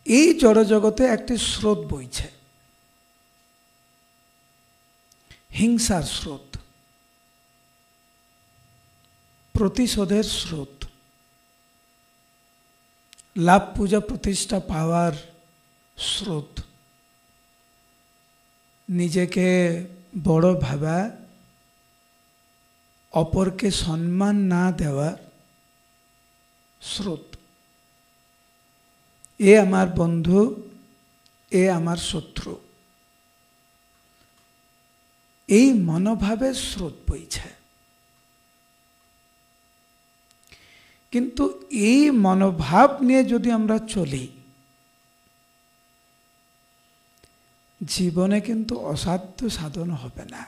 এই জড়জগতে একটি স্রোত বইছে, হিংসার স্রোত, প্রতিশোধের স্রোত, লাভ পূজা প্রতিষ্ঠা পাওয়ার স্রোত, নিজেকে বড় ভাবা, অপরকে সম্মান না দেওয়ার স্রোত। এ আমার বন্ধু, এ আমার শত্রু, এই মনোভাবের স্রোত বইছে। কিন্তু এই মনোভাব নিয়ে যদি আমরা চলি, জীবনে কিন্তু অসাধ্য সাধন হবে না।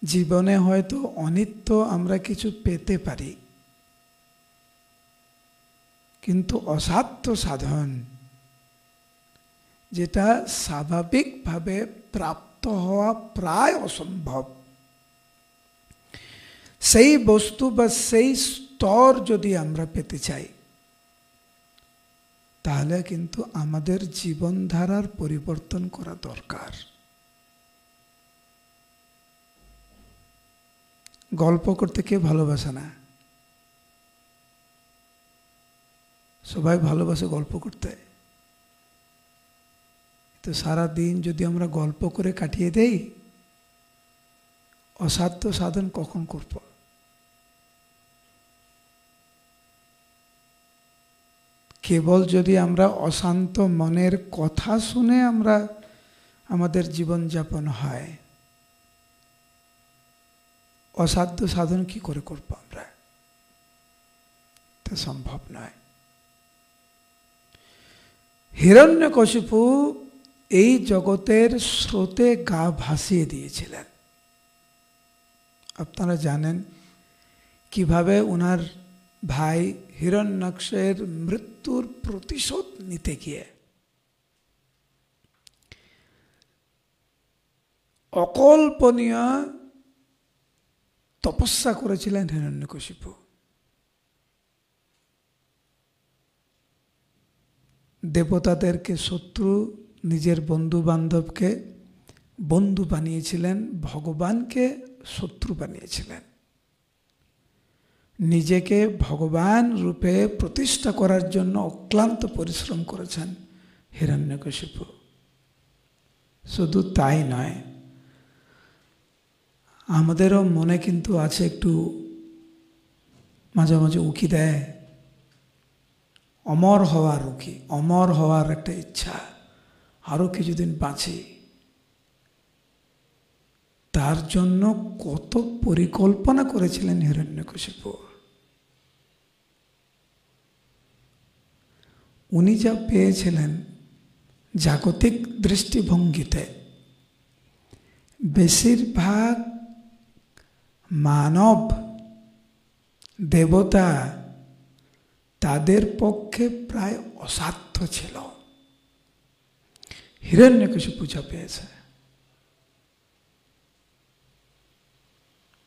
জীবনে হয়তো অনিত্য আমরা কিছু পেতে পারি, কিন্তু অসাধ্য সাধন, যেটা স্বাভাবিকভাবে প্রাপ্ত হওয়া প্রায় অসম্ভব, সেই বস্তু বা সেই স্তর যদি আমরা পেতে চাই, তাহলে কিন্তু আমাদের জীবনধারার পরিবর্তন করা দরকার। গল্প করতে কে ভালোবাসে না? সবাই ভালোবাসে গল্প করতে। তো সারা দিন যদি আমরা গল্প করে কাটিয়ে দেই, অসাধ্য সাধন কখন করব? কেবল যদি আমরা অশান্ত মনের কথা শুনে আমরা আমাদের জীবনযাপন হয়, অসাধ্য সাধন কি করে করব আমরা? তা সম্ভব নয়। হিরণ্যকশিপু এই জগতের স্রোতে গা ভাসিয়ে দিয়েছিলেন। আপনারা জানেন কিভাবে ওনার ভাই হিরণ্যাক্ষের মৃত্যুর প্রতিশোধ নিতে গিয়ে অকল্পনীয় তপস্যা করেছিলেন হিরণ্যকশিপু। দেবতাদেরকে শত্রু, নিজের বন্ধু বান্ধবকে বন্ধু বানিয়েছিলেন, ভগবানকে শত্রু বানিয়েছিলেন। নিজেকে ভগবান রূপে প্রতিষ্ঠা করার জন্য অক্লান্ত পরিশ্রম করেছেন হিরণ্যকশিপু। শুধু তাই নয়, আমাদেরও মনে কিন্তু আছে, একটু মাঝে মাঝে উকি দেয়, অমর হওয়ার উকি, অমর হওয়ার একটা ইচ্ছা, আরো কিছুদিন বাঁচি। তার জন্য কত পরিকল্পনা করেছিলেন হিরণ্যকশিপু। উনি যা পেয়েছিলেন জাগতিক দৃষ্টিভঙ্গিতে, বেশিরভাগ মানব দেবতা তাদের পক্ষে প্রায় অসাধ্য ছিল। হিরণ্যকশিপু যা পেয়েছে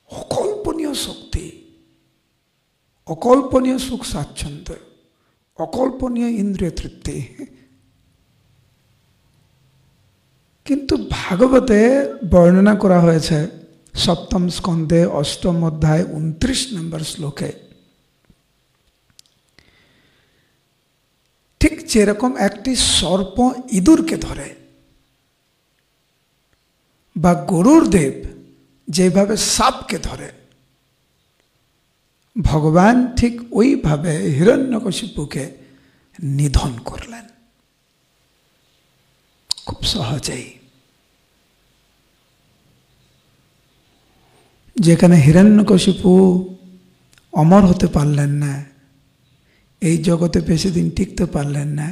অকল্পনীয় শক্তি, অকল্পনীয় সুখ স্বাচ্ছন্দ্য, অকল্পনীয় ইন্দ্রিয় তৃপ্তি। কিন্তু ভাগবতে বর্ণনা করা হয়েছে সপ্তম স্কন্ধে 8ম অধ্যায় 29 নম্বর শ্লোকে, ঠিক যেরকম একটি সর্প ইঁদুরকে ধরে, বা গরুর দেব যেভাবে সাপকে ধরে, ভগবান ঠিক ওইভাবে হিরণ্যকশিপুকে নিধন করলেন খুব সহজেই। যেখানে হিরণ্যকশিপু অমর হতে পারলেন না, এই জগতে বেশি দিন টিকতে পারলেন না,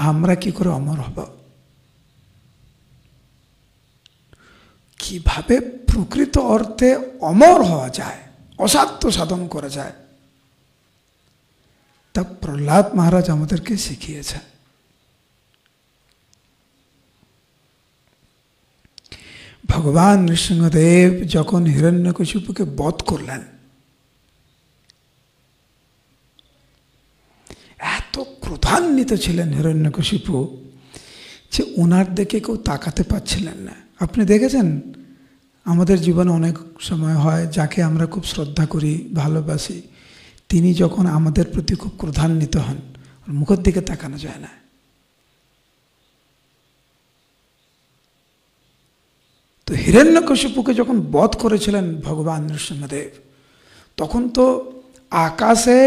আমরা কি করে অমর হব? কিভাবে প্রকৃত অর্থে অমর হওয়া যায়, অসাধ্য সাধন করা যায়, তা প্রহ্লাদ মহারাজ আমাদেরকে শিখিয়েছেন। ভগবান নৃসিংহদেব যখন হিরণ্যকশিপুকে বধ করলেন, ক্রোধান্বিত ছিলেন হিরণ্যকশিপু যে ওনার দিকে কেউ তাকাতে পারছিলেন না। আপনি দেখেছেন আমাদের জীবনে অনেক সময় হয় যাকে আমরা খুব শ্রদ্ধা করি, ভালোবাসি, তিনি যখন আমাদের প্রতি খুব ক্রোধান্বিত হন, মুখের দিকে তাকানো যায় না। তো হিরণ্যকশিপুকে যখন বধ করেছিলেন ভগবান নৃসিংহদেব, তখন তো আকাশে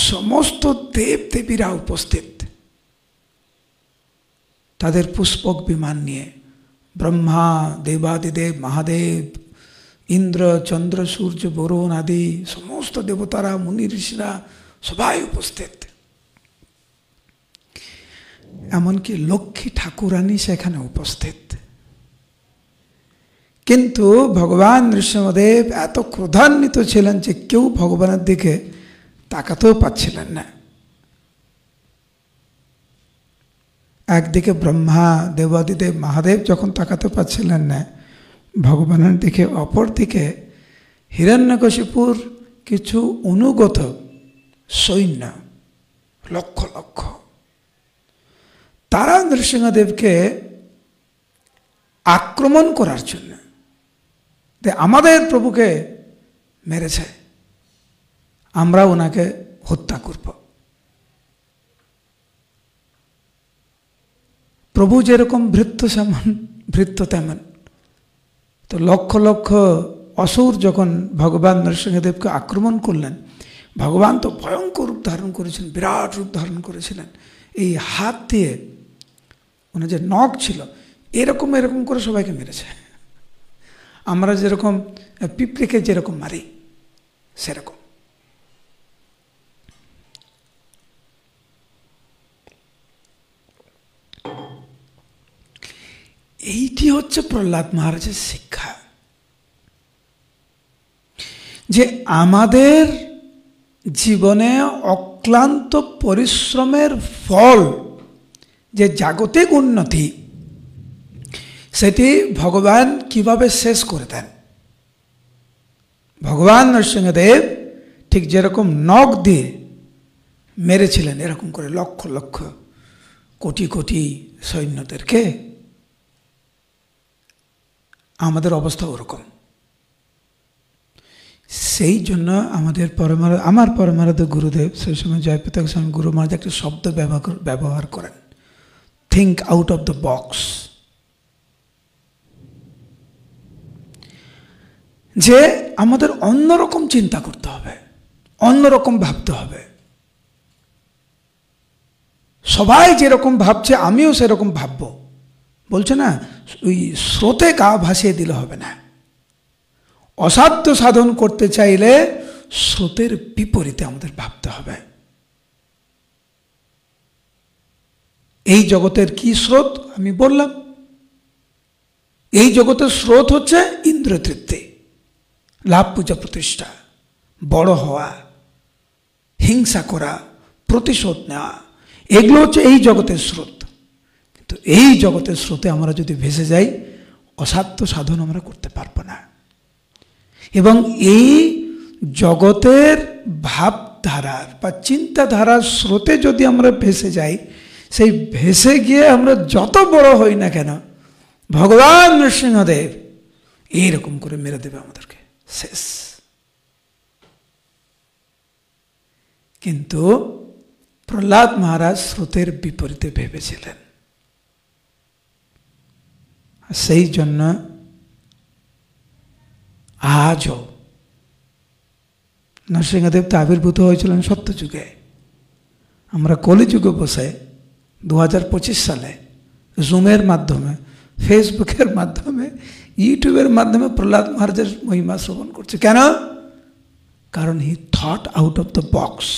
সমস্ত দেব দেবীরা উপস্থিত, তাদের পুষ্পক বিমান নিয়ে। ব্রহ্মা, দেবাদিদেব, মহাদেব, ইন্দ্র, চন্দ্র, সূর্য, বরুণ আদি সমস্ত দেবতারা, মুনি ঋষিরা সবাই উপস্থিত। এমনকি লক্ষ্মী ঠাকুরানী সেখানে উপস্থিত। কিন্তু ভগবান নৃসিংহদেব এত ক্রোধান্বিত ছিলেন যে কেউ ভগবানের দিকে তাকাতেও পাচ্ছিলেন না। একদিকে ব্রহ্মা, দেবাদিদেব, মহাদেব যখন তাকাতে পাচ্ছিলেন না ভগবানের দিকে, অপরদিকে হিরণ্যকশিপুর কিছু অনুগত সৈন্য, লক্ষ লক্ষ, তারা নৃসিংহদেবকে আক্রমণ করার জন্য আমাদের প্রভুকে মেরেছে, আমরা ওনাকে হত্যা করব। প্রভু যেরকম ভৃত্য সেমন ভৃত্য তেমন। তো লক্ষ লক্ষ অসুর যখন ভগবান নৃসিংহদেবকে আক্রমণ করলেন, ভগবান তো ভয়ঙ্কর রূপ ধারণ করেছিলেন, বিরাট রূপ ধারণ করেছিলেন। এই হাত দিয়ে ওনার যে নখ ছিল এরকম এরকম করে সবাইকে মেরেছে। আমরা যেরকম পিঁপড়েকে যেরকম মারি সেরকম। এইটি হচ্ছে প্রহ্লাদ মহারাজের শিক্ষা, যে আমাদের জীবনে অক্লান্ত পরিশ্রমের ফল যে জাগতিক উন্নতি, সেটি ভগবান কিভাবে শেষ করে দেন। ভগবান নৃসিংহদেব ঠিক যেরকম নখ দিয়ে মেরেছিলেন এরকম করে লক্ষ লক্ষ কোটি কোটি সৈন্যদেরকে, আমাদের অবস্থা ওরকম। সেই জন্য আমাদের আমার পরমারাধ্য গুরুদেব সেই সময় জয়প্রতাপ স্বামী গুরু মহারাজ একটা শব্দ ব্যবহার করেন, think out of the box. যে আমাদের অন্যরকম চিন্তা করতে হবে, অন্যরকম ভাবতে হবে। সবাই যেরকম ভাবছে আমিও সেরকম ভাববো বলছে না, ওই স্রোতে গা ভাসিয়ে দিলে হবে না। অসাধ্য সাধন করতে চাইলে স্রোতের বিপরীতে আমাদের ভাবতে হবে। এই জগতের কি স্রোত আমি বললাম, এই জগতের স্রোত হচ্ছে ইন্দ্র তৃপ্তি, লাভ, পূজা, প্রতিষ্ঠা, বড় হওয়া, হিংসা করা, প্রতিশোধ নেওয়া, এগুলো হচ্ছে এই জগতের স্রোত। কিন্তু এই জগতের স্রোতে আমরা যদি ভেসে যাই, অসাধ্য সাধন আমরা করতে পারবো না। এবং এই জগতের ভাবধারার বা চিন্তাধারার স্রোতে যদি আমরা ভেসে যাই, সেই ভেসে গিয়ে আমরা যত বড় হই না কেন, ভগবান নৃসিংহদেব এইরকম করে মেরে দেবে আমাদেরকে, শেষ। কিন্তু প্রহ্লাদ মহারাজ স্রোতের বিপরীতে ভেবেছিলেন। সেই জন্য আজও নরসিংহদেব তো আবির্ভূত হয়েছিলেন সত্যযুগে। আমরা কলিযুগে বসে 2025 সালে জুমের মাধ্যমে, ফেসবুকের মাধ্যমে, ইউটিউবের মাধ্যমে প্রহ্লাদ মহারাজের মহিমা শ্রবণ করছে। কেন? কারণ he thought out of the box.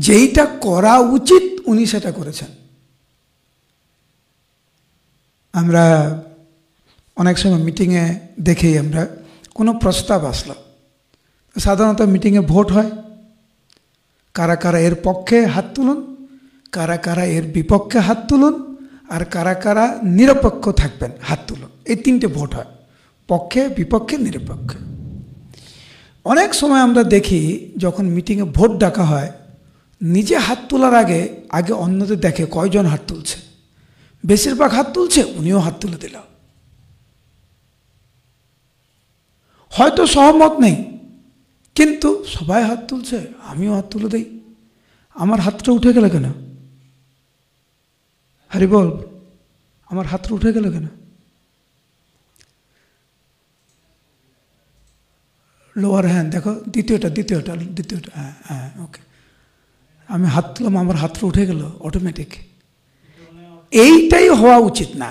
যেইটা করা উচিত উনি সেটা করেছেন। আমরা অনেক সময় মিটিংয়ে দেখি, আমরা কোনো প্রস্তাব আসলো, সাধারণত মিটিংয়ে ভোট হয়, কারা কারা এর পক্ষে হাত তুলুন, কারা কারা এর বিপক্ষে হাত তুলুন, আর কারা কারা নিরপেক্ষ থাকবেন হাত তুলুন। এই তিনটে ভোট হয়, পক্ষে, বিপক্ষে, নিরপেক্ষে। অনেক সময় আমরা দেখি যখন মিটিংয়ে ভোট ডাকা হয়, নিজে হাত তোলার আগে আগে অন্যদের দেখে কয়জন হাত তুলছে। বেশিরভাগ হাত তুলছে, উনিও হাত তুলে দিল। হয়তো সহমত নেই, কিন্তু সবাই হাত তুলছে, আমিও হাত তুলে দেই। আমার হাতটা উঠে গেল কেন? হরি বল, আমার হাতটা উঠে গেল কেন? লোয়ার হ্যান্ড দেখো, দ্বিতীয়টা, হ্যাঁ হ্যাঁ, ওকে। আমি হাত তুললাম, আমার হাতটা উঠে গেল অটোমেটিক। এইটাই হওয়া উচিত না।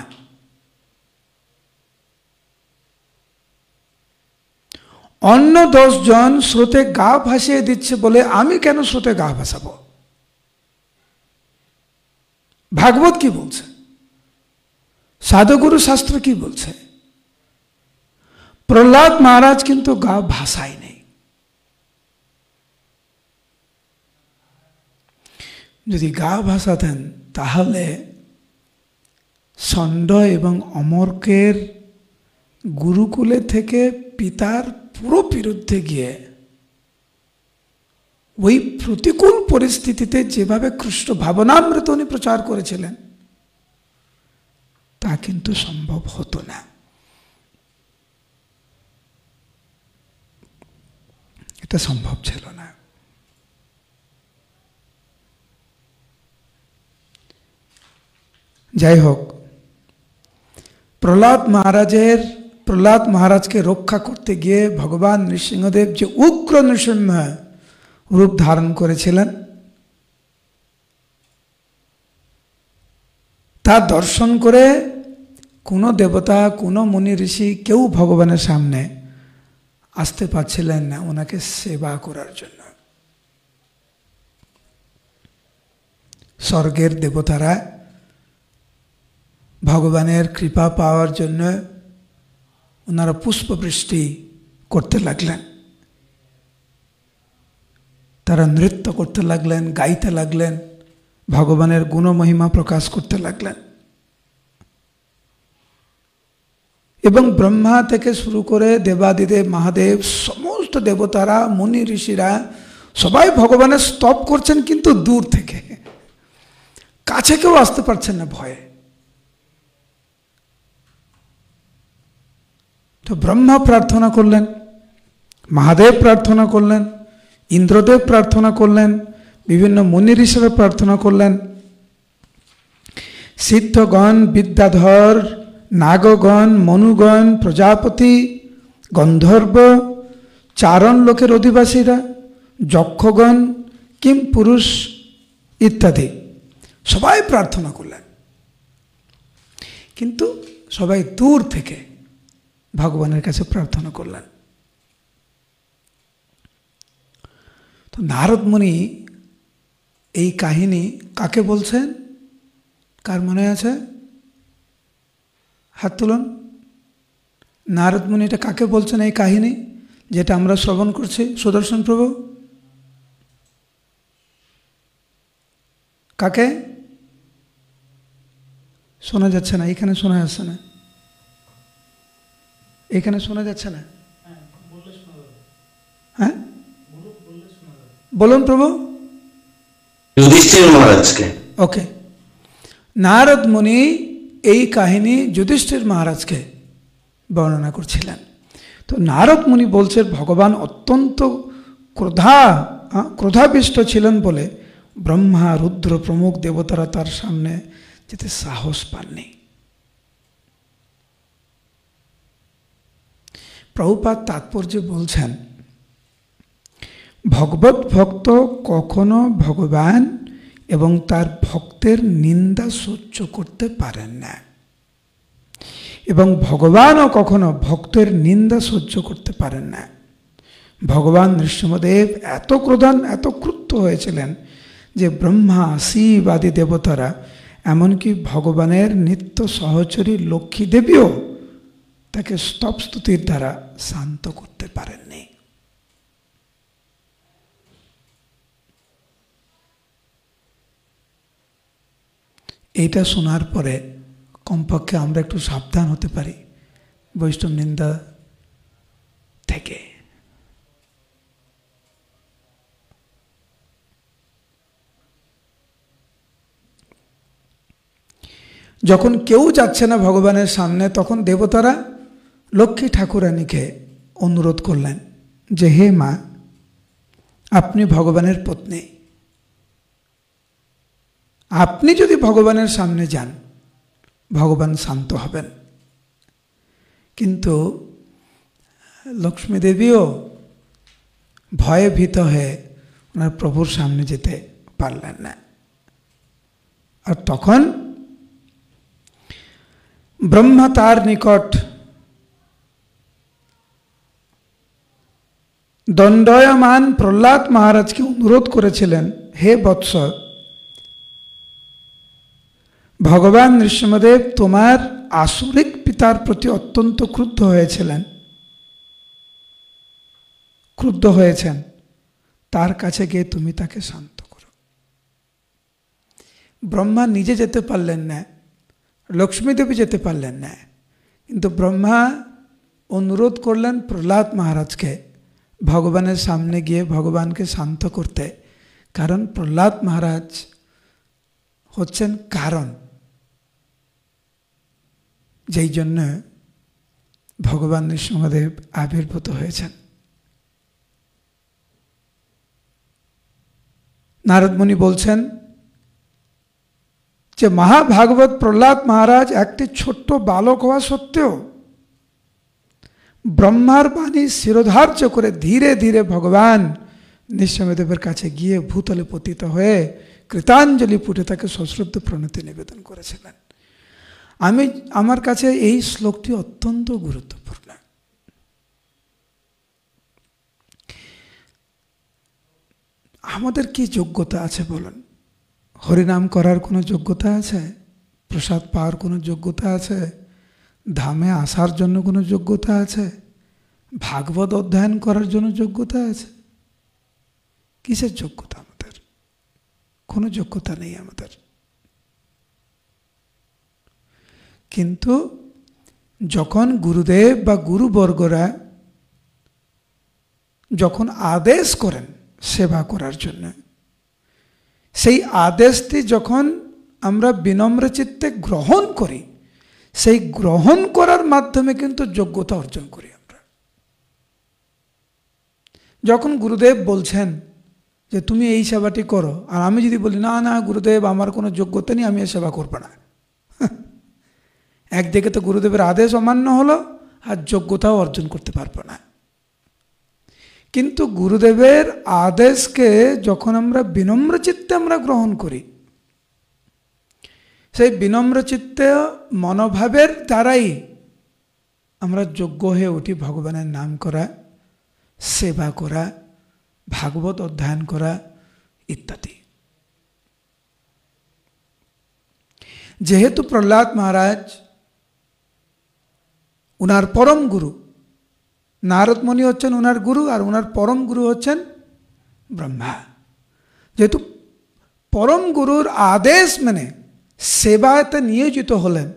অন্য 10 জন স্রোতে গা ভাসিয়ে দিচ্ছে বলে আমি কেন স্রোতে গা ভাসাবো? ভাগবত কি বলছে? সাধুগুরু শাস্ত্র কি বলছে? প্রহ্লাদ মহারাজ কিন্তু গা ভাসায় নেই। যদি গা ভাসাতেন তাহলে ষণ্ড এবং অমরকের গুরুকুলে থেকে পিতার পুরো বিরুদ্ধে গিয়ে ওই প্রতিকূল পরিস্থিতিতে যেভাবে কৃষ্ণ ভাবনামৃত উনি প্রচার করেছিলেন, তা কিন্তু সম্ভব হতো না। এটা সম্ভব ছিল না। যাই হোক, প্রহ্লাদ মহারাজকে রক্ষা করতে গিয়ে ভগবান নৃসিংহদেব যে উগ্র নৃসিংহ রূপ ধারণ করেছিলেন, তা দর্শন করে কোনো দেবতা, কোনো মুনি ঋষি কেউ ভগবানের সামনে আসতে পারছিলেন না ওনাকে সেবা করার জন্য। স্বর্গের দেবতারা ভগবানের কৃপা পাওয়ার জন্য ওনারা পুষ্পবৃষ্টি করতে লাগলেন, তারা নৃত্য করতে লাগলেন, গাইতে লাগলেন, ভগবানের গুণমহিমা প্রকাশ করতে লাগলেন। এবং ব্রহ্মা থেকে শুরু করে দেবাদিদেব মহাদেব, সমস্ত দেবতারা, মুনি ঋষিরা সবাই ভগবানের স্তব করছেন, কিন্তু দূর থেকে, কাছে কেউ আসতে পারছেন না ভয়ে। তো ব্রহ্মা প্রার্থনা করলেন, মহাদেব প্রার্থনা করলেন, ইন্দ্রদেব প্রার্থনা করলেন, বিভিন্ন মুনি ঋষিরা প্রার্থনা করলেন, সিদ্ধগণ, বিদ্যাধর, নাগগণ, মনুগণ, প্রজাপতি, গন্ধর্ব, চারণ লোকের অধিবাসীরা, যক্ষগণ, কিম পুরুষ ইত্যাদি সবাই প্রার্থনা করলেন, কিন্তু সবাই দূর থেকে ভগবানের কাছে প্রার্থনা করলেন। তো নারদ মুনি এই কাহিনী কাকে বলছেন? কার মনে আছে? হাত তুলুন। নারদ মুনি এটা কাকে বলছেন এই কাহিনী যেটা আমরা শ্রবণ করছি? সুদর্শন প্রভু, কাকে? শোনা যাচ্ছে না, এখানে শোনা যাচ্ছে না, এখানে শোনা যাচ্ছে না। হ্যাঁ বলুন প্রভু। যুধিষ্ঠির মহারাজকে। ওকে, নারদ মুনি এই কাহিনী যুধিষ্ঠির মহারাজকে বর্ণনা করছিলেন। তো নারদ মুনি বলছেন ভগবান অত্যন্ত ক্রোধাবিষ্ট ছিলেন বলে ব্রহ্মা, রুদ্র প্রমুখ দেবতারা তার সামনে যেতে সাহস পাননি। প্রভুপাদ তাৎপর্যে বলছেন, ভগবত ভক্ত কখনো ভগবান এবং তার ভক্তের নিন্দা সহ্য করতে পারেন না, এবং ভগবানও কখনো ভক্তের নিন্দা সহ্য করতে পারেন না। ভগবান নৃসিংহদেব এত ক্রুদ্ধ হয়েছিলেন যে ব্রহ্মা, শিব আদি দেবতারা, এমনকি ভগবানের নিত্য সহচরী লক্ষ্মী দেবীও তাকে স্তব স্তুতির দ্বারা শান্ত করতে পারেননি। এইটা শোনার পরে কমপক্ষে আমরা একটু সাবধান হতে পারি বৈষ্ণব নিন্দা থেকে। যখন কেউ যাচ্ছে না ভগবানের সামনে, তখন দেবতারা লক্ষ্মী ঠাকুরানীকে অনুরোধ করলেন যে হে মা, আপনি ভগবানের পত্নী, আপনি যদি ভগবানের সামনে যান ভগবান শান্ত হবেন। কিন্তু লক্ষ্মী দেবীও ভয়ে ভীত হয়ে ওনার প্রভুর সামনে যেতে পারলেন না। আর তখন ব্রহ্মা তার নিকট দণ্ডায়মান প্রহ্লাদ মহারাজকে অনুরোধ করেছিলেন, হে বৎস, ভগবান নৃসিংহদেব তোমার আসুরিক পিতার প্রতি অত্যন্ত ক্রুদ্ধ হয়েছেন, তার কাছে গিয়ে তুমি তাকে শান্ত করো। ব্রহ্মা নিজে যেতে পারলেন না, লক্ষ্মীদেবী যেতে পারলেন না, কিন্তু ব্রহ্মা অনুরোধ করলেন প্রহ্লাদ মহারাজকে ভগবানের সামনে গিয়ে ভগবানকে শান্ত করতে। কারণ প্রহ্লাদ মহারাজ হচ্ছেন কারণ, যেই জন্য ভগবান নৃসিংহদেব আবির্ভূত হয়েছেন। নারদ মুনি বলছেন যে মহাভাগবত প্রহ্লাদ মহারাজ একটি ছোট্ট বালক হওয়া সত্ত্বেও ব্রহ্মার বাণী শিরোধার্য করে ধীরে ধীরে ভগবান নৃসিংহদেবের কাছে গিয়ে ভূতলে পতিত হয়ে কৃতাঞ্জলি পুটে তাকে সশ্রদ্ধ প্রণতি নিবেদন করেছিলেন। আমার কাছে এই শ্লোকটি অত্যন্ত গুরুত্বপূর্ণ। আমাদের কি যোগ্যতা আছে বলুন? হরিনাম করার কোনো যোগ্যতা আছে? প্রসাদ পাওয়ার কোনো যোগ্যতা আছে? ধামে আসার জন্য কোনো যোগ্যতা আছে? ভাগবত অধ্যয়ন করার জন্য যোগ্যতা আছে? কিসের যোগ্যতা আমাদের? কোনো যোগ্যতা নেই আমাদের। কিন্তু যখন গুরুদেব বা গুরুবর্গরা যখন আদেশ করেন সেবা করার জন্য, সেই আদেশটি যখন আমরা বিনম্র চিত্তে গ্রহণ করি, সেই গ্রহণ করার মাধ্যমে কিন্তু যোগ্যতা অর্জন করি আমরা। যখন গুরুদেব বলছেন যে তুমি এই সেবাটি করো, আর আমি যদি বলি না না গুরুদেব আমার কোনো যোগ্যতা নেই, আমি এই সেবা করবো না, একদিকে তো গুরুদেবের আদেশ অমান্য হলো আর যোগ্যতাও অর্জন করতে পারবো না। কিন্তু গুরুদেবের আদেশকে যখন আমরা বিনম্র চিত্তে আমরা গ্রহণ করি, সেই বিনম্র চিত্তে মনোভাবের দ্বারাই আমরা যোগ্য হয়ে উঠি ভগবানের নাম করা, সেবা করা, ভাগবত অধ্যয়ন করা ইত্যাদি। যেহেতু প্রহ্লাদ মহারাজ উনার পরম গুরু, নারদ মুনি হচ্ছেন উনার গুরু, আর উনার পরম গুরু হচ্ছেন ব্রহ্মা। যেহেতু পরম গুরুর আদেশ মেনে সেবাতে নিয়োজিত হলেন,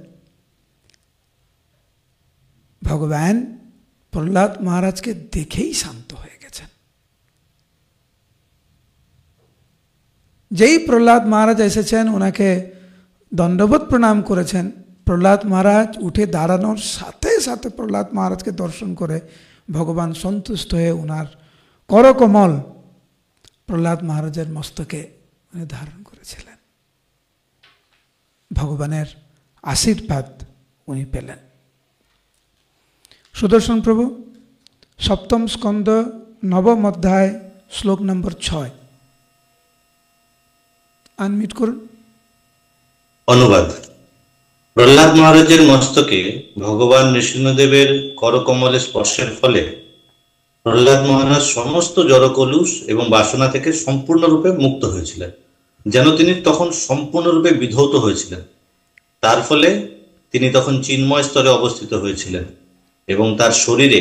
ভগবান প্রহ্লাদ মহারাজকে দেখেই শান্ত হয়ে গেছেন। যেই প্রহ্লাদ মহারাজ এসেছেন, ওনাকে দণ্ডবত প্রণাম করেছেন, প্রহ্লাদ মহারাজ উঠে দাঁড়ানোর সাথে সাথে প্রহ্লাদ মহারাজকে দর্শন করে ভগবান সন্তুষ্ট হয়ে ওনার করকমল প্রহ্লাদ মহারাজের মস্তকে উনি ধারণ করেছিলেন। ভগবানের আশীর্বাদ উনি পেলেন। সুদর্শন প্রভু সপ্তম স্কন্ধ নবম অধ্যায় শ্লোক নম্বর 6 আনমিট করুন। অনুবাদ। প্রহ্লাদ মহারাজের মস্তকে ভগবান নৃসিংহদেবের করকমলে স্পর্শের ফলে প্রহ্লাদ মহারাজ সমস্ত জড়কলুষ এবং বাসনা থেকে সম্পূর্ণরূপে মুক্ত হয়েছিলেন, যেন তিনি তখন সম্পূর্ণরূপে বিধৌত হয়েছিলেন। তার ফলে তিনি তখন চিন্ময় স্তরে অবস্থিত হয়েছিলেন এবং তার শরীরে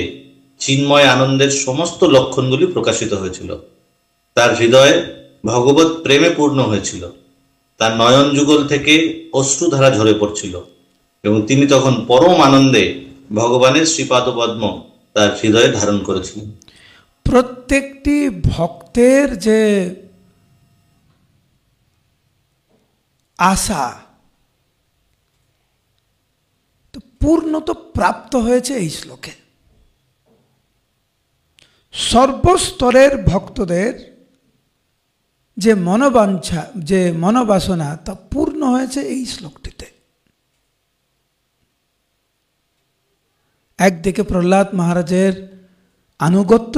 চিন্ময় আনন্দের সমস্ত লক্ষণগুলি প্রকাশিত হয়েছিল। তার হৃদয়ে ভগবত প্রেমে পূর্ণ হয়েছিল, তার নয়ন যুগল থেকে অশ্রুধারা ঝরে পড়ছিল এবং তিনি তখন পরম আনন্দে ভগবানের শ্রীপাদপদ্ম তার হৃদয়ে ধারণ করেছিলেন। প্রত্যেকটি ভক্তের যে আশা, পূর্ণত প্রাপ্ত হয়েছে এই শ্লোকে। সর্বস্তরের ভক্তদের যে মনোবাঞ্ছা, যে মনোবাসনা, তা পূর্ণ হয়েছে এই শ্লোকটিতে। একদিকে প্রহ্লাদ মহারাজের আনুগত্য,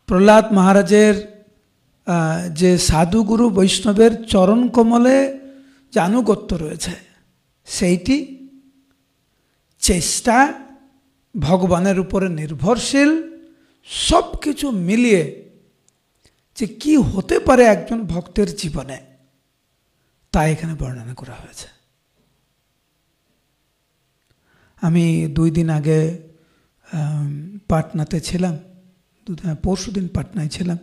প্রহ্লাদ মহারাজের যে সাধুগুরু বৈষ্ণবের চরণ কমলে যে আনুগত্য রয়েছে, সেইটি, চেষ্টা, ভগবানের উপরে নির্ভরশীল, সব কিছু মিলিয়ে যে কি হতে পারে একজন ভক্তের জীবনে, তা এখানে বর্ণনা করা হয়েছে। আমি 2 দিন আগে পাটনাতে ছিলাম, পরশু দিন পাটনায় ছিলাম।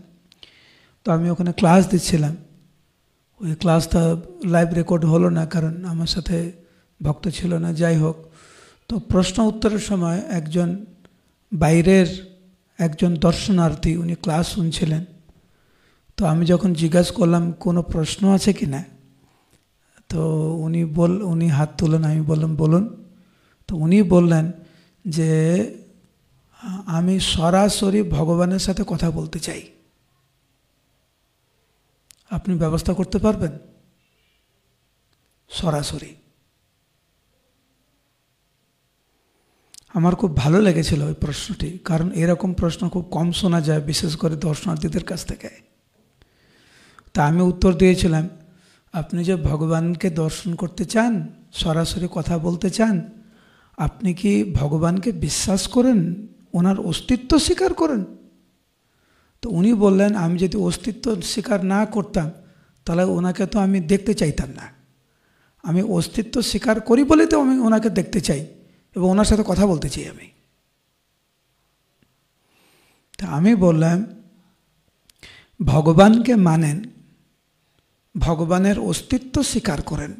তো আমি ওখানে ক্লাস দিচ্ছিলাম। ওই ক্লাসটা লাইভ রেকর্ড হলো না, কারণ আমার সাথে ভক্ত ছিল না। যাই হোক, তো প্রশ্ন উত্তরের সময় একজন বাইরের একজন দর্শনার্থী, উনি ক্লাস শুনছিলেন। তো আমি যখন জিজ্ঞাসা করলাম কোনো প্রশ্ন আছে কি না, তো উনি হাত তুলেন। আমি বললাম বলুন। তো উনি বললেন যে আমি সরাসরি ভগবানের সাথে কথা বলতে চাই, আপনি ব্যবস্থা করতে পারবেন? সরাসরি। আমার খুব ভালো লেগেছিল ওই প্রশ্নটি, কারণ এরকম প্রশ্ন খুব কম শোনা যায়, বিশেষ করে দর্শনার্থীদের কাছ থেকে। তা আমি উত্তর দিয়েছিলাম, আপনি যে ভগবানকে দর্শন করতে চান, সরাসরি কথা বলতে চান, আপনি কি ভগবানকে বিশ্বাস করেন, ওনার অস্তিত্ব স্বীকার করেন? তো উনি বললেন, আমি যদি অস্তিত্ব স্বীকার না করতাম তাহলে ওনাকে তো আমি দেখতে চাইতাম না। আমি অস্তিত্ব স্বীকার করি বলে তো আমি ওনাকে দেখতে চাই এবং ওনার সাথে কথা বলতে চাই আমি। তা আমি বললাম, ভগবানকে মানেন, ভগবানের অস্তিত্ব স্বীকার করেন,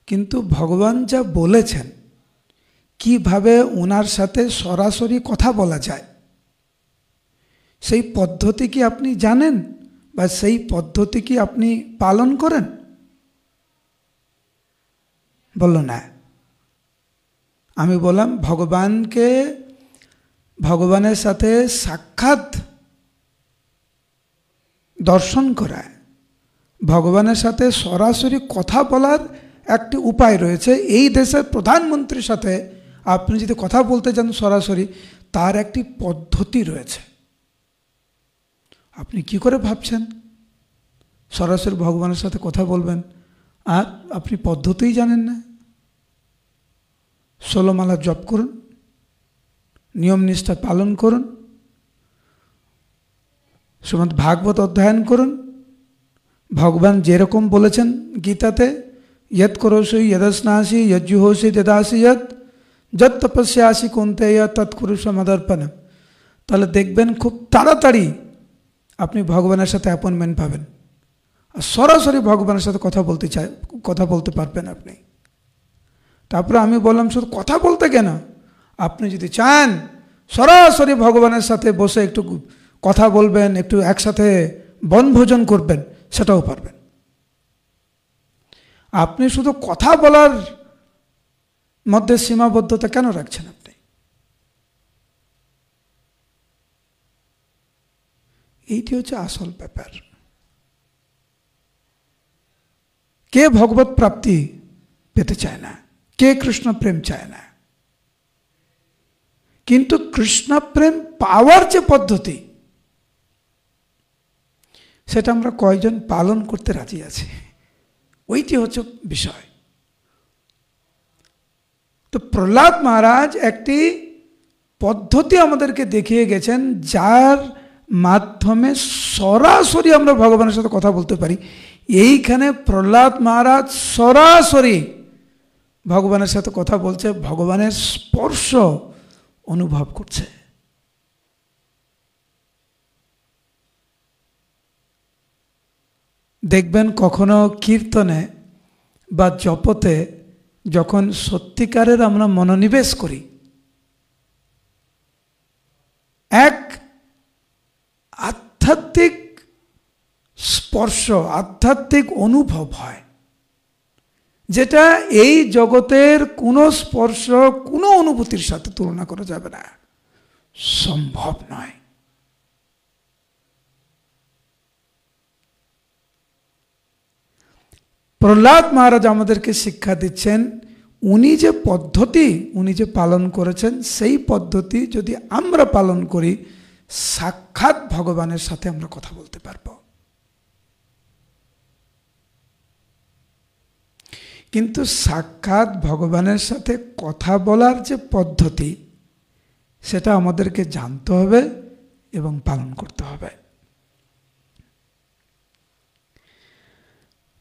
কিন্তু ভগবান যা বলেছেন কিভাবে ওনার সাথে সরাসরি কথা বলা যায়, সেই পদ্ধতি কি আপনি জানেন বা সেই পদ্ধতি কি আপনি পালন করেন? বলল না। আমি বললাম, ভগবানের সাথে সাক্ষাৎ দর্শন করা, ভগবানের সাথে সরাসরি কথা বলার একটি উপায় রয়েছে। এই দেশের প্রধানমন্ত্রীর সাথে আপনি যদি কথা বলতে চান সরাসরি, তার একটি পদ্ধতি রয়েছে। আপনি কি করে ভাবছেন সরাসরি ভগবানের সাথে কথা বলবেন, আর আপনি পদ্ধতিই জানেন না? 16 মালা জপ করুন, নিয়ম নিষ্ঠা পালন করুন, শ্রীমদ্ ভাগবত অধ্যয়ন করুন। ভগবান যেরকম বলেছেন গীতাতে, यत् करोषि यदस्नासि यज्जुहोषि ददासि যত তপস্যাসি কৌন্তেয় তৎকুরুষু মদর্পণম। তাহলে দেখবেন খুব তাড়াতাড়ি আপনি ভগবানের সাথে অ্যাপয়েন্টমেন্ট পাবেন, আর সরাসরি ভগবানের সাথে কথা বলতে পারবেন আপনি। তারপরে আমি বললাম, শুধু কথা বলতে কেন, আপনি যদি চান সরাসরি ভগবানের সাথে বসে একটু কথা বলবেন, একটু একসাথে বনভোজন করবেন, সেটাও পারবেন। আপনি শুধু কথা বলার মধ্যে সীমাবদ্ধতা কেন রাখছেন? আপনি এইটি হচ্ছে আসল ব্যাপার। কে ভগবত প্রাপ্তি পেতে চায় না, কে কৃষ্ণ প্রেম চায় না, কিন্তু কৃষ্ণ প্রেম পাওয়ার যে পদ্ধতি, সেটা আমরা কয়জন পালন করতে রাজি আছি, ওইটি হচ্ছে বিষয়। তো প্রহ্লাদ মহারাজ একটি পদ্ধতি আমাদেরকে দেখিয়ে গেছেন, যার মাধ্যমে সরাসরি আমরা ভগবানের সাথে কথা বলতে পারি। এইখানে প্রহ্লাদ মহারাজ সরাসরি ভগবানের সাথে কথা বলছে, ভগবানের স্পর্শ অনুভব করছে। দেখবেন কখনো কীর্তনে বা জপতে যখন সত্যিকারের আমরা মনোনিবেশ করি, এক আধ্যাত্মিক স্পর্শ, আধ্যাত্মিক অনুভব হয়, যেটা এই জগতের কোনো স্পর্শ, কোনো অনুভূতির সাথে তুলনা করা যাবে না, সম্ভব নয়। প্রহ্লাদ মহারাজ আমাদেরকে শিক্ষা দিচ্ছেন, উনি যে পদ্ধতি উনি যে পালন করেছেন, সেই পদ্ধতি যদি আমরা পালন করি, সাক্ষাৎ ভগবানের সাথে আমরা কথা বলতে পারব। কিন্তু সাক্ষাৎ ভগবানের সাথে কথা বলার যে পদ্ধতি, সেটা আমাদেরকে জানতে হবে এবং পালন করতে হবে।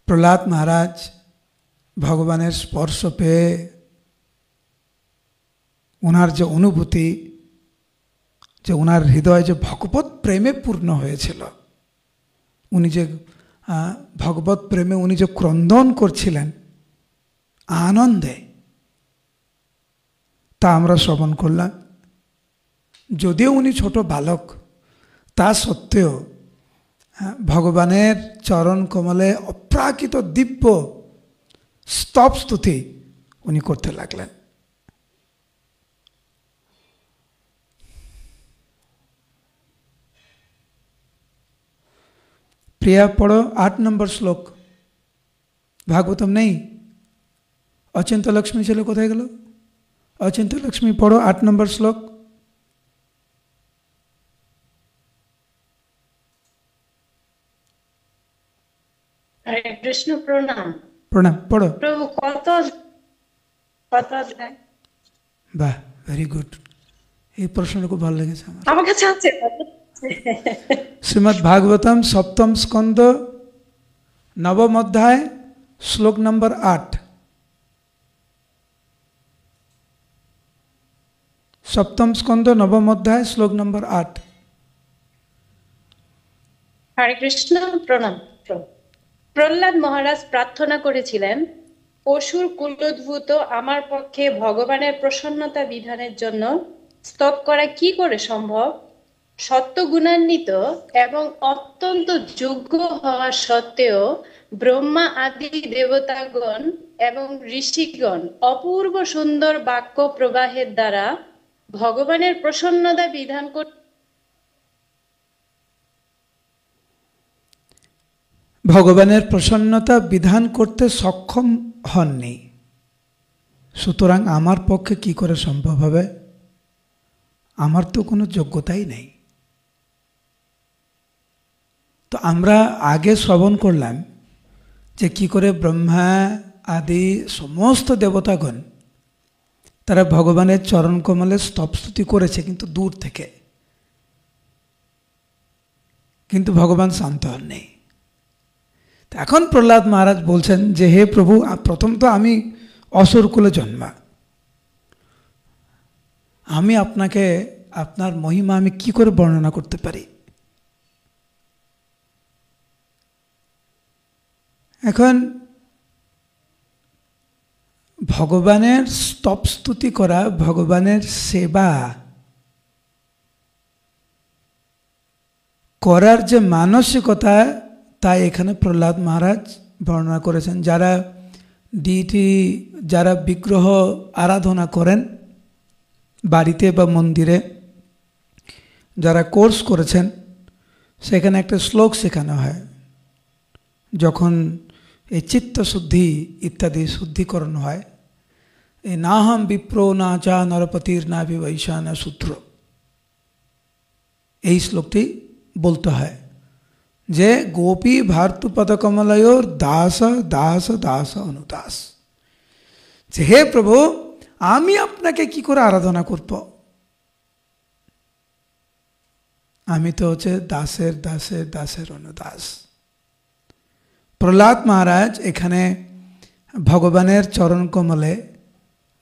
প্রহ্লাদ মহারাজ ভগবানের স্পর্শ পেয়ে ওনার যে অনুভূতি, যে ওনার হৃদয় যে ভগবত প্রেমে পূর্ণ হয়েছিল, উনি যে ভগবত প্রেমে উনি যে ক্রন্দন করছিলেন আনন্দে, তা আমরা শ্রবণ করলাম। যদিও উনি ছোট বালক, তা সত্ত্বেও ভগবানের চরণ কমলে অপ্রাকৃত দিব্য স্তব স্তুতি উনি করতে লাগলেন। প্রিয়া পড়ো 8 নম্বর শ্লোক। ভাগবতম নেই, অচিন্ত লক্ষ্মী ছিল, কোথায় গেল? অচিন্ত লক্ষ্মী পড়ো 8 নম্বর শ্লোক। হরে কৃষ্ণ, প্রণাম। প্রণাম, পড়ো। প্রভু কত অধ্যায়? বাহ, ভেরি গুড। এই প্রশ্নটা খুব ভালো লেগেছে আমার। আমার কাছে আছে শ্রীমদ্ ভাগবতম সপ্তম স্কন্দ নবম অধ্যায় শ্লোক নম্বর 8। সপ্তম স্কন্দ নবম অধ্যায় শ্লোক নম্বর 8। হরে কৃষ্ণ, প্রণাম। প্রহ্লাদ মহারাজ প্রার্থনা করেছিলেন, অসুর কুলোদ্ভূত আমার পক্ষে ভগবানের প্রসন্নতা বিধানের জন্য স্তব করা কি করে সম্ভব? সত্যগুণান্বিত এবং অত্যন্ত যোগ্য হওয়া সত্ত্বেও ব্রহ্মা আদি দেবতাগণ এবং ঋষিগণ অপূর্ব সুন্দর বাক্য প্রবাহের দ্বারা ভগবানের প্রসন্নতা বিধান ভগবানের প্রসন্নতা বিধান করতে সক্ষম হননি, সুতরাং আমার পক্ষে কি করে সম্ভব হবে? আমার তো কোনো যোগ্যতাই নেই। তো আমরা আগে শ্রবণ করলাম যে কি করে ব্রহ্মা আদি সমস্ত দেবতাগণ তারা ভগবানের চরণ কমলে স্তবস্তুতি করেছে, কিন্তু দূর থেকে, কিন্তু ভগবান শান্ত হননি। এখন প্রহ্লাদ মহারাজ বলছেন যে হে প্রভু, প্রথম তো আমি অসুর কুলে জন্মা, আমি আপনাকে আপনার মহিমা আমি কি করে বর্ণনা করতে পারি? এখন ভগবানের স্তব স্তুতি করা, ভগবানের সেবা করার যে মানসিকতা, তাই এখানে প্রহ্লাদ মহারাজ বর্ণনা করেছেন। যারা ডিটি, যারা বিগ্রহ আরাধনা করেন বাড়িতে বা মন্দিরে, যারা কোর্স করেছেন, সেখানে একটা শ্লোক শেখানো হয়। যখন এই চিত্তশুদ্ধি ইত্যাদি শুদ্ধিকরণ হয়, এই নাহম বিপ্রো না চা নরপতির না বিবৈশা না সূত্র, এই শ্লোকটি বলতে হয় যে গোপী ভার্তুপদ কমলয়োর দাস দাস দাস অনুদাস, যে হে প্রভু, আমি আপনাকে কি করে আরাধনা করব? আমি তো হচ্ছে দাসের দাসের দাসের অনুদাস। প্রহ্লাদ মহারাজ এখানে ভগবানের চরণ কমলে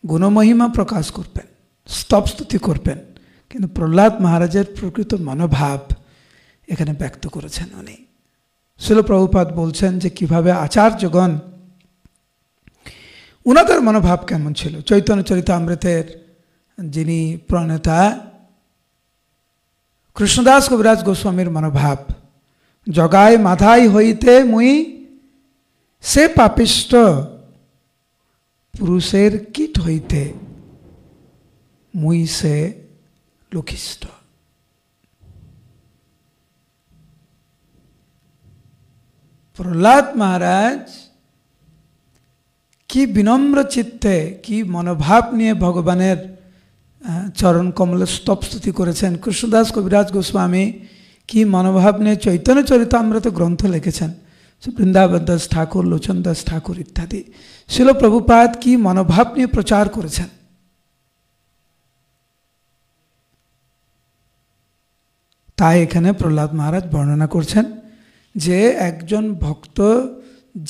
গুণমহিমা প্রকাশ করবেন, স্তবস্তুতি করবেন, কিন্তু প্রহ্লাদ মহারাজের প্রকৃত মনোভাব এখানে ব্যক্ত করেছেন উনি। শিল প্রভুপাদ বলছেন যে কিভাবে আচার্যগণ, উনাদের মনোভাব কেমন ছিল। চৈতন্য চরিতামৃতের যিনি প্রণেতা কৃষ্ণদাস কবিরাজ গোস্বামীর মনোভাব, জগায় মাধাই হইতে মুই সে পাপিষ্ট পুরুষের কীট হইতে মুই সে লক্ষিষ্ট। প্রহ্লাদ মহারাজ কি বিনম্র চিত্তে, কি মনোভাব নিয়ে ভগবানের চরণ কমলে স্তবস্তুতি করেছেন। কৃষ্ণদাস কবিরাজ গোস্বামী কি মনোভাব নিয়ে চৈতন্য চরিতামৃত গ্রন্থ লিখেছেন। বৃন্দাবন দাস ঠাকুর, লোচন দাস ঠাকুর ইত্যাদি। শিল প্রভুপাদ কি মনোভাব নিয়ে প্রচার করেছেন। তাই এখানে প্রহ্লাদ মহারাজ বর্ণনা করছেন যে একজন ভক্ত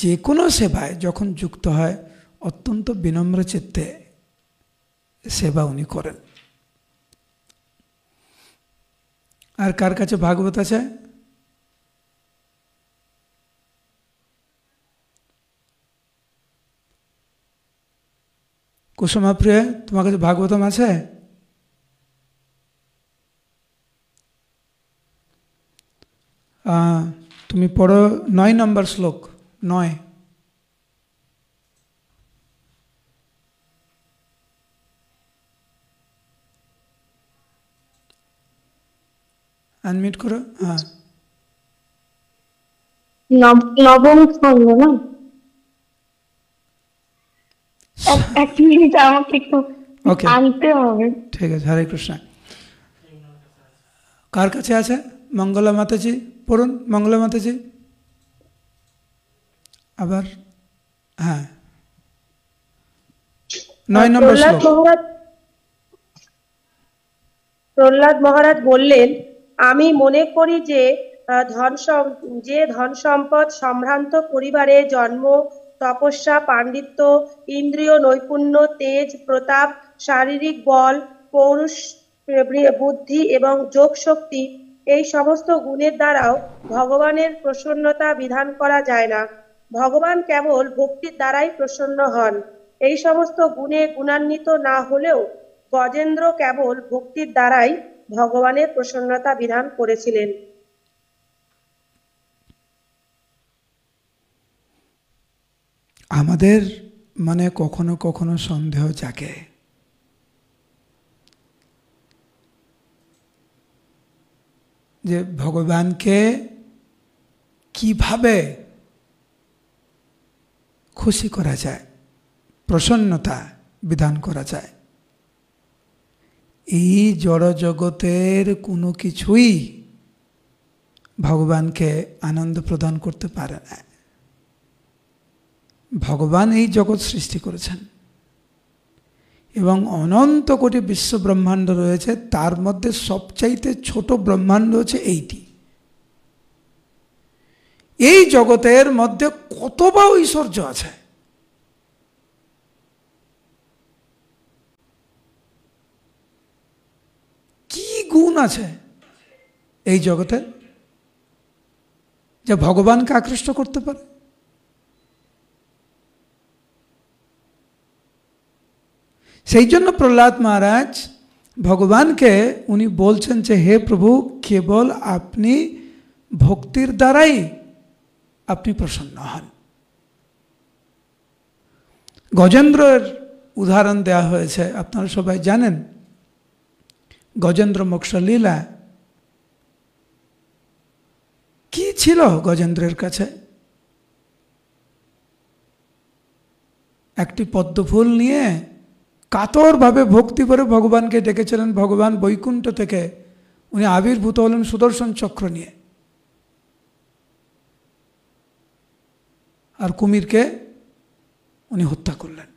যে কোনো সেবায় যখন যুক্ত হয় অত্যন্ত বিনম্র চিত্তে সেবা উনি করেন। আর কার কাছে ভাগবত আছে? কুসুমা প্রিয়, তোমার কাছে ভাগবতম আছে? তুমি পড়ো 9 নম্বর শ্লোক। 9 আনমিউট করো। হ্যাঁ, নবম খণ্ড না? এক মিনিট আমাকে একটু আনতে হবে। ঠিক আছে, হরে কৃষ্ণ। কার কাছে আছে? মঙ্গলা মাতাজি পড়ুন। মঙ্গলা মাতাজি আবার। হ্যাঁ, 9 নম্বর শ্লোক। প্রহ্লাদ মহারাজ বললেন, আমি মনে করি যে ধন সম্পদ সম্ভ্রান্ত পরিবারে জন্ম, তপস্যা, পাণ্ডিত্য, ইন্দ্রিয় নৈপুণ্য, তেজ, প্রতাপ, শারীরিক বল, পৌরুষ, বুদ্ধি এবং যোগ শক্তি, এই সমস্ত গুণের দ্বারাও ভগবানের প্রসন্নতা বিধান করা যায় না। ভগবান কেবল ভক্তির দ্বারাই প্রসন্ন হন। এই সমস্ত গুণে গুণান্বিত না হলেও গজেন্দ্র কেবল ভক্তির দ্বারাই ভগবানের প্রসন্নতা বিধান করেছিলেন। আমাদের মানে কখনো কখনো সন্দেহ জাগে যে ভগবানকে কিভাবে খুশি করা যায়, প্রসন্নতা বিধান করা যায়। এই জড় জগতের কোনো কিছুই ভগবানকে আনন্দ প্রদান করতে পারে না। ভগবান এই জগৎ সৃষ্টি করেছেন এবং অনন্ত কোটি বিশ্ব ব্রহ্মাণ্ড রয়েছে, তার মধ্যে সবচাইতে ছোট ব্রহ্মাণ্ড হচ্ছে এইটি। এই জগতের মধ্যে কত বা ঐশ্বর্য আছে! কি গুণ আছে এই জগতের যা ভগবানকে আকৃষ্ট করতে পারে? সেই জন্য প্রহ্লাদ মহারাজ ভগবানকে উনি বলছেন যে হে প্রভু, কেবল আপনি ভক্তির দ্বারাই আপনি প্রসন্ন হন। গজেন্দ্রের উদাহরণ দেয়া হয়েছে, আপনারা সবাই জানেন। গজেন্দ্র মোক্ষ লীলা কি ছিল গজেন্দ্রের কাছে? একটি পদ্মফুল নিয়ে কাতরভাবে ভক্তি করে ভগবানকে ডেকেছিলেন। ভগবান বৈকুণ্ঠ থেকে উনি আবির্ভূত হলেন সুদর্শন চক্র নিয়ে, আর কুমিরকে উনি হত্যা করলেন।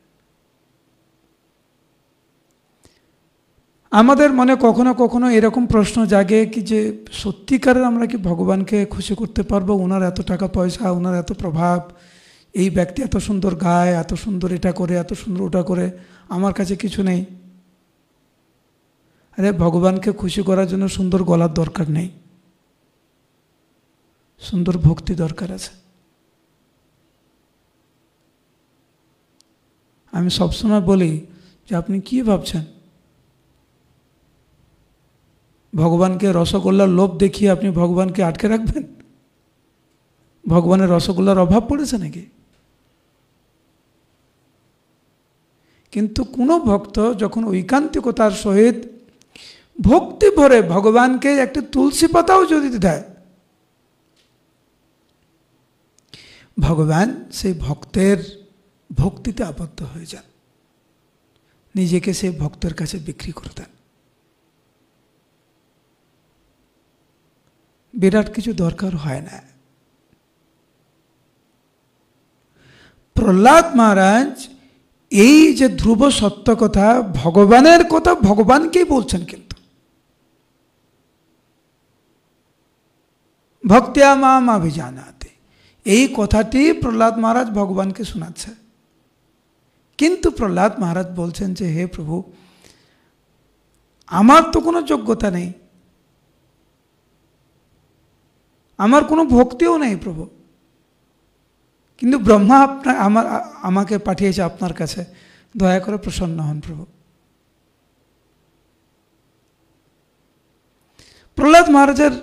আমাদের মনে কখনো কখনো এরকম প্রশ্ন জাগে কি যে সত্যিকারের আমরা কি ভগবানকে খুশি করতে পারবো? ওনার এত টাকা পয়সা, ওনার এত প্রভাব, এই ব্যক্তি এত সুন্দর গায়, এত সুন্দর এটা করে, এত সুন্দর ওটা করে, আমার কাছে কিছু নেই। আরে ভগবানকে খুশি করার জন্য সুন্দর গলার দরকার নেই, সুন্দর ভক্তি দরকার আছে। আমি সবসময় বলি যে আপনি কি ভাবছেন ভগবানকে রসগোল্লার লোভ দেখিয়ে আপনি ভগবানকে আটকে রাখবেন? ভগবানের রসগোল্লার অভাব পড়েছে নাকি? কিন্তু কোনো ভক্ত যখন ঐকান্তিকতার সহিত ভক্তি ভরে ভগবানকে একটি তুলসী পাতাও যদি দেয়, ভগবান সেই ভক্তের ভক্তিতে আবদ্ধ হয়ে যান, নিজেকে সেই ভক্তের কাছে বিক্রি করে দেন। বিরাট কিছু দরকার হয় না। প্রহ্লাদ মহারাজ এই যে ধ্রুব সত্য কথা, ভগবানের কথা ভগবানকেই বলছেন, কিন্তু ভক্তিয়া মাম অভিজানাতে, এই কথাটি প্রহ্লাদ মহারাজ ভগবানকে শোনাচ্ছে। কিন্তু প্রহ্লাদ মহারাজ বলছেন যে হে প্রভু, আমার তো কোনো যোগ্যতা নেই, আমার কোনো ভক্তিও নেই প্রভু, কিন্তু ব্রহ্মা আমাকে পাঠিয়েছে আপনার কাছে, দয়া করে প্রসন্ন হন প্রভু। প্রহ্লাদ মহারাজের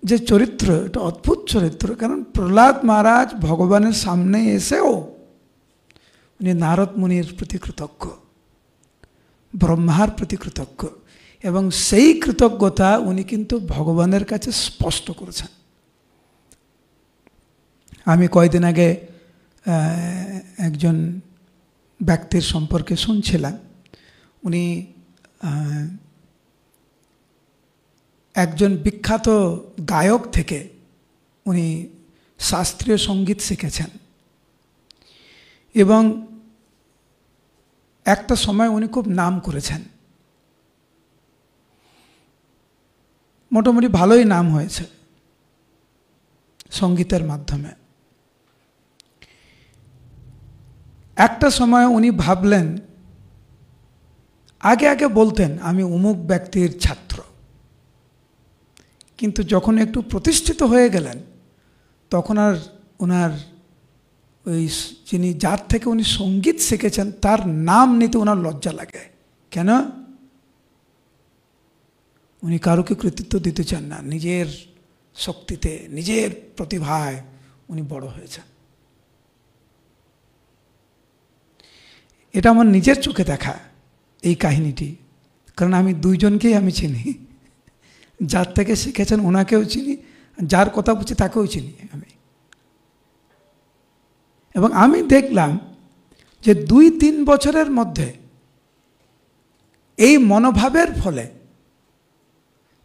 যে চরিত্র, এটা অদ্ভুত চরিত্র। কারণ প্রহ্লাদ মহারাজ ভগবানের সামনে এসেও উনি নারদ মুনির প্রতি কৃতজ্ঞ, ব্রহ্মার প্রতি কৃতজ্ঞ, এবং সেই কৃতজ্ঞতা উনি কিন্তু ভগবানের কাছে স্পষ্ট করেছেন। আমি কয়েকদিন আগে একজন ব্যক্তির সম্পর্কে শুনছিলাম। উনি একজন বিখ্যাত গায়ক থেকে উনি শাস্ত্রীয় সঙ্গীত শিখেছেন, এবং একটা সময় উনি খুব নাম করেছেন, মোটামুটি ভালোই নাম হয়েছে সঙ্গীতের মাধ্যমে। একটা সময় উনি ভাবলেন, আগে বলতেন আমি অমুক ব্যক্তির ছাত্র, কিন্তু যখন একটু প্রতিষ্ঠিত হয়ে গেলেন তখন আর ওনার ওই যিনি যার থেকে উনি সঙ্গীত শিখেছেন তার নাম নিতে ওনার লজ্জা লাগে। কেন? উনি কারোকে কৃতিত্ব দিতে চান না, নিজের শক্তিতে, নিজের প্রতিভায় উনি বড় হয়েছেন। এটা আমার নিজের চোখে দেখা এই কাহিনীটি, কারণ আমি দুইজনকেই আমি চিনি, যার থেকে শিখেছেন ওনাকেও চিনি, যার কথা বলছি তাকেও চিনি আমি। এবং আমি দেখলাম যে 2-3 বছরের মধ্যে এই মনোভাবের ফলে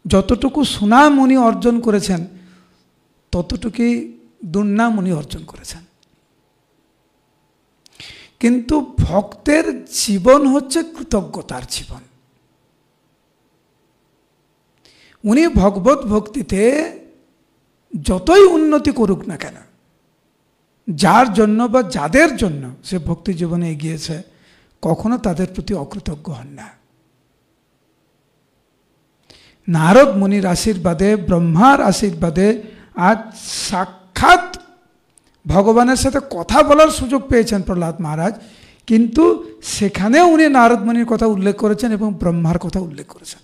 যতটুকু সুনাম উনি অর্জন করেছেন ততটুকুই দুর্নাম উনি অর্জন করেছেন। কিন্তু ভক্তের জীবন হচ্ছে কৃতজ্ঞতার জীবন। উনি ভগবত ভক্তিতে যতই উন্নতি করুক না কেন, যার জন্য বা যাদের জন্য সে ভক্তি জীবনে এগিয়েছে, কখনো তাদের প্রতি অকৃতজ্ঞ হন না। নারদ মুনির আশীর্বাদে, ব্রহ্মার আশীর্বাদে আজ সাক্ষাৎ ভগবানের সাথে কথা বলার সুযোগ পেয়েছেন প্রহ্লাদ মহারাজ, কিন্তু সেখানেও উনি নারদ মুনির কথা উল্লেখ করেছেন এবং ব্রহ্মার কথা উল্লেখ করেছেন।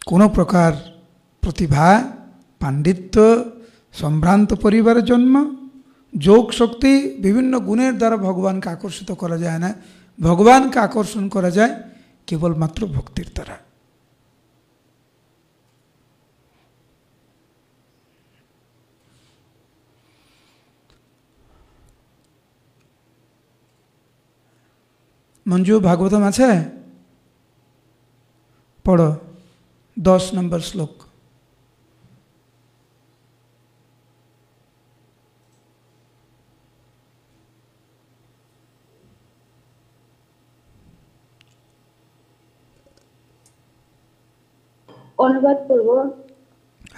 কোনো প্রকার প্রতিভা, পাণ্ডিত্য, সম্ভ্রান্ত পরিবারের জন্ম, যোগ শক্তি, বিভিন্ন গুণের দ্বারা ভগবানকে আকর্ষিত করা যায় না। ভগবানকে আকর্ষণ করা যায় কেবলমাত্র ভক্তির দ্বারা। মঞ্জু, ভাগবতম আছে? পড়ো 10 নম্বর শ্লোক। অনুবাদ করব।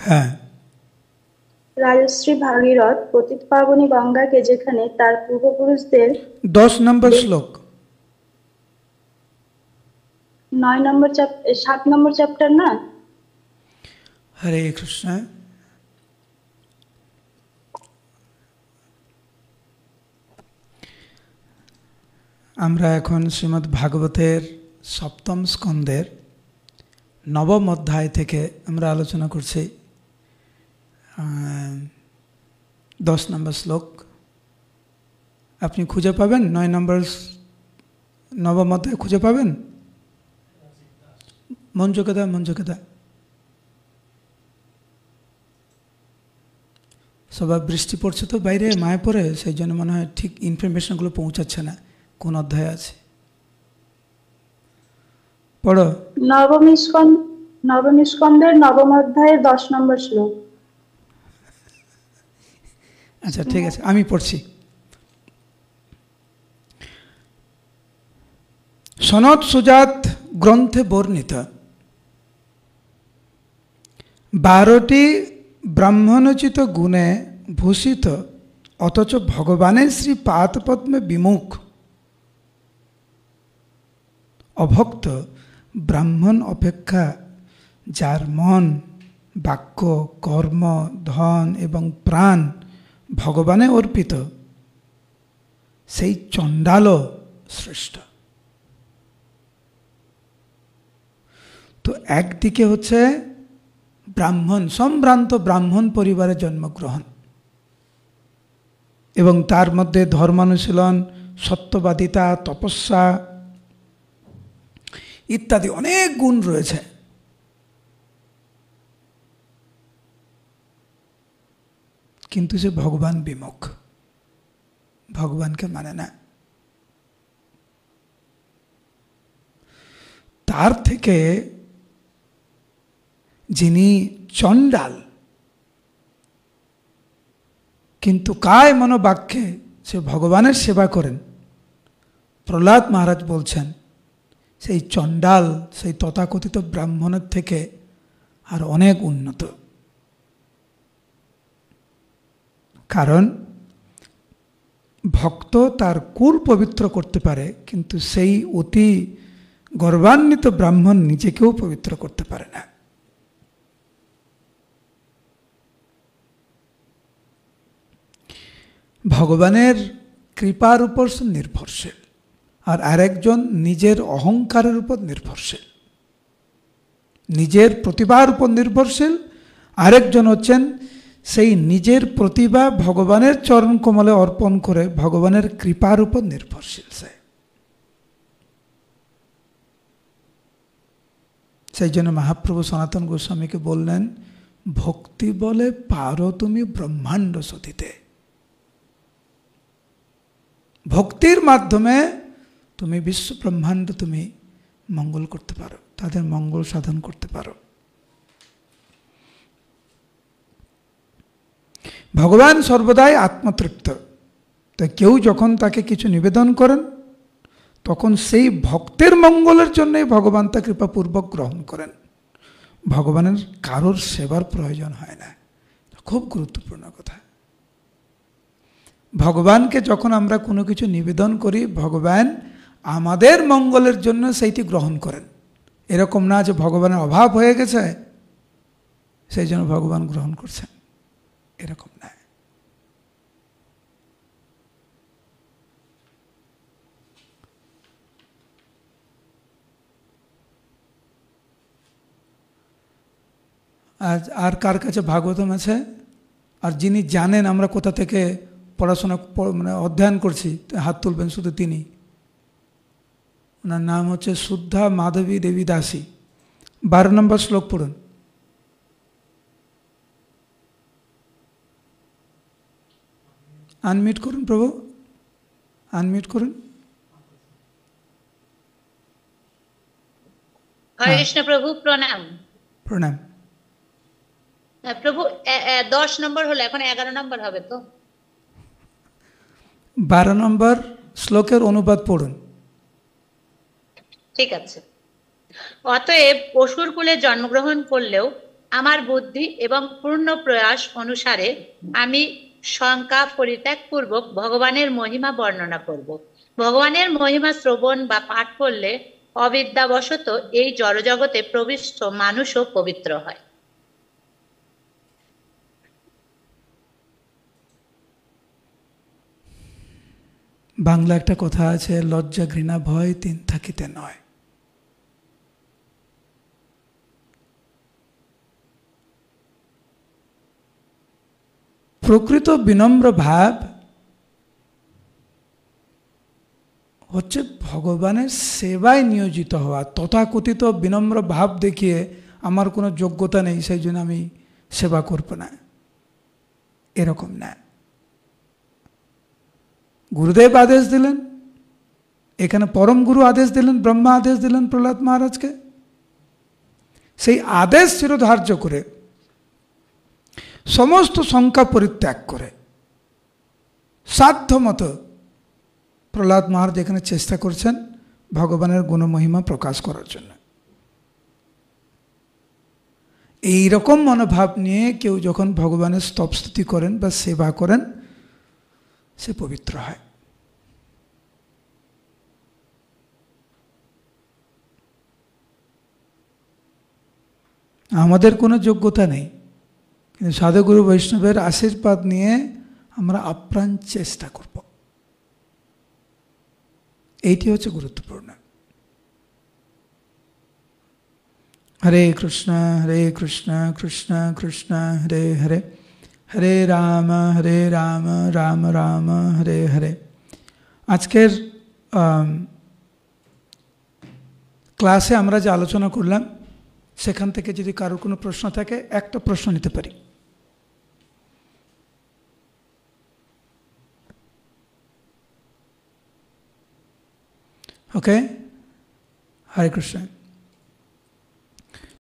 হ্যাঁ। রাজশ্রী ভাগীরথ পতিত পাবনী গঙ্গাকে যেখানে তার পূর্বপুরুষদের 10 নম্বর শ্লোক, 9 নম্বর 7 নম্বর চ্যাপ্টার না? হরে কৃষ্ণ। আমরা এখন শ্রীমদ্ ভাগবতের 7ম স্কন্ধের 9ম অধ্যায় থেকে আমরা আলোচনা করছি। 10 নম্বর শ্লোক আপনি খুঁজে পাবেন, 9 নম্বর নবম অধ্যায় খুঁজে পাবেন। মঞ্জুকেদা সবাই বৃষ্টি পড়ছে তো বাইরে মায়াপুরে, সেই জন্য মনে হয় ঠিক ইনফরমেশনগুলো পৌঁছাচ্ছে না কোন অধ্যায় আছে। পড়ো। নবম স্কন্ধের নবম অধ্যায়ের 10 নম্বর শ্লোক। আচ্ছা ঠিক আছে, আমি পড়ছি। সনত সুজাত গ্রন্থে বর্ণিত 12টি ব্রাহ্মণোচিত গুণে ভূষিত অথচ ভগবানের শ্রী পাদপদ্মে বিমুখ অভক্ত ব্রাহ্মণ অপেক্ষা যার মন, বাক্য, কর্ম, ধন এবং প্রাণ ভগবানে অর্পিত, সেই চণ্ডালও শ্রেষ্ঠ। তো একদিকে হচ্ছে ব্রাহ্মণ, সম্ভ্রান্ত ব্রাহ্মণ পরিবারে জন্মগ্রহণ এবং তার মধ্যে ধর্মানুশীলন, সত্যবাদিতা, তপস্যা ইত্যাদি অনেক গুণ রয়েছে। কিন্তু সে ভগবান বিমুখ, ভগবানকে মানে না। তার থেকে যিনি চণ্ডাল কিন্তু কায় মনোবাক্যে সে ভগবানের সেবা করেন, প্রহ্লাদ মহারাজ বলছেন সেই চণ্ডাল সেই তথাকথিত ব্রাহ্মণের থেকে আর অনেক উন্নত। কারণ ভক্ত তার কুল পবিত্র করতে পারে, কিন্তু সেই অতি গর্বান্বিত ব্রাহ্মণ নিজেকেও পবিত্র করতে পারে না। ভগবানের কৃপার উপর সে নির্ভরশীল, আর আরেকজন নিজের অহংকারের উপর নির্ভরশীল, নিজের প্রতিভার উপর নির্ভরশীল। আরেকজন হচ্ছেন সেই নিজের প্রতিভা ভগবানের চরণ কমলে অর্পণ করে ভগবানের কৃপার উপর নির্ভরশীল। সেই জন্য মহাপ্রভু সনাতন গোস্বামীকে বললেন, ভক্তি বলে পারো তুমি ব্রহ্মাণ্ড সতিতে। ভক্তির মাধ্যমে তুমি বিশ্ব ব্রহ্মাণ্ড তুমি মঙ্গল করতে পারো, তাদের মঙ্গল সাধন করতে পারো। ভগবান সর্বদাই আত্মতৃপ্ত, তাই কেউ যখন তাকে কিছু নিবেদন করেন তখন সেই ভক্তের মঙ্গলের জন্যই ভগবান তা কৃপাপূর্বক গ্রহণ করেন। ভগবানের কারোর সেবার প্রয়োজন হয় না। খুব গুরুত্বপূর্ণ কথা। ভগবানকে যখন আমরা কোনো কিছু নিবেদন করি, ভগবান আমাদের মঙ্গলের জন্য সেইটি গ্রহণ করেন। এরকম না যে ভগবানের অভাব হয়ে গেছে সেই জন্য ভগবান গ্রহণ করছেন, এরকম না। আর কার কাছে ভাগবতম আছে? আর যিনি জানেন আমরা কোথা থেকে পড়াশোনা মানে অধ্যয়ন করছি, হাত তুলবেন শুধু তিনি। ওনার নাম হচ্ছে শুদ্ধা মাধবী দেবী দাসী। 12 নম্বর শ্লোক পড়ুন। আনমিউট করুন প্রভু, আনমিউট করুন। হরে কৃষ্ণ প্রভু, প্রণাম। প্রণাম। প্রভু 10 নম্বর হলো, এখন 11 নম্বর হবে তো? 12 নম্বর শ্লোকের অনুবাদ পড়ুন। ঠিক আছে। অতএব অসুর কুলে জন্মগ্রহণ করলেও আমার বুদ্ধি এবং পূর্ণ প্রয়াস অনুসারে আমি শঙ্কা পরিত্যাগ পূর্বক ভগবানের মহিমা বর্ণনা করব। ভগবানের মহিমা শ্রবণ বা পাঠ করলে অবিদ্যাবশত এই জড়জগতে প্রবিষ্ট মানুষও পবিত্র হয়। বাংলা একটা কথা আছে, লজ্জা ঘৃণা ভয় তিন থাকিতে নয়। প্রকৃত বিনম্র ভাব হচ্ছে ভগবানের সেবায় নিয়োজিত হওয়া। তথাকথিত বিনম্র ভাব দেখিয়ে আমার কোনো যোগ্যতা নেই সেই জন্য আমি সেবা করব না, এরকম না। গুরুদেব আদেশ দিলেন, এখানে পরম গুরু আদেশ দিলেন, ব্রহ্মা আদেশ দিলেন প্রহ্লাদ মহারাজকে, সেই আদেশ শিরোধার্য করে সমস্ত শঙ্কা পরিত্যাগ করে সাধ্যমতো প্রহ্লাদ মহারাজ এখানে চেষ্টা করছেন ভগবানের গুণমহিমা প্রকাশ করার জন্য। এই রকম মনোভাব নিয়ে কেউ যখন ভগবানের স্তবস্তুতি করেন বা সেবা করেন, সে পবিত্র হয়। আমাদের কোনো যোগ্যতা নেই, কিন্তু সাধুগুরু বৈষ্ণবের আশীর্বাদ নিয়ে আমরা আপ্রাণ চেষ্টা করব, এইটি হচ্ছে গুরুত্বপূর্ণ। হরে কৃষ্ণ কৃষ্ণ কৃষ্ণ হরে হরে, হরে রাম রাম রাম হরে হরে। আজকের ক্লাসে আমরা যে আলোচনা করলাম সেখান থেকে যদি কারোর কোনো প্রশ্ন থাকে একটা প্রশ্ন নিতে পারি। ওকে, হরে কৃষ্ণ।